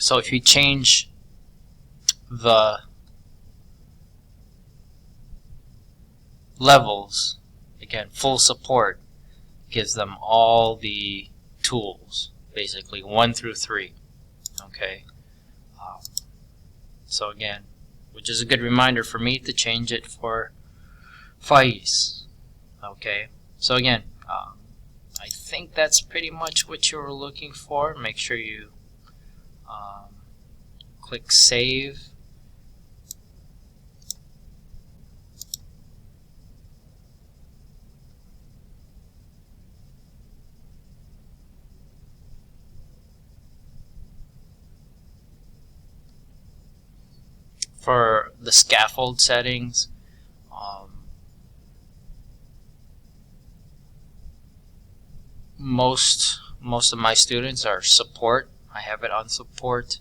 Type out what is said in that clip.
So if you change the levels, again, full support gives them all the tools, basically 1 through 3. Okay. So again, which is a good reminder for me to change it for FAIS. Okay. So again, I think that's pretty much what you were looking for. Make sure you click Save. For the scaffold settings, most of my students are support. I have it on support.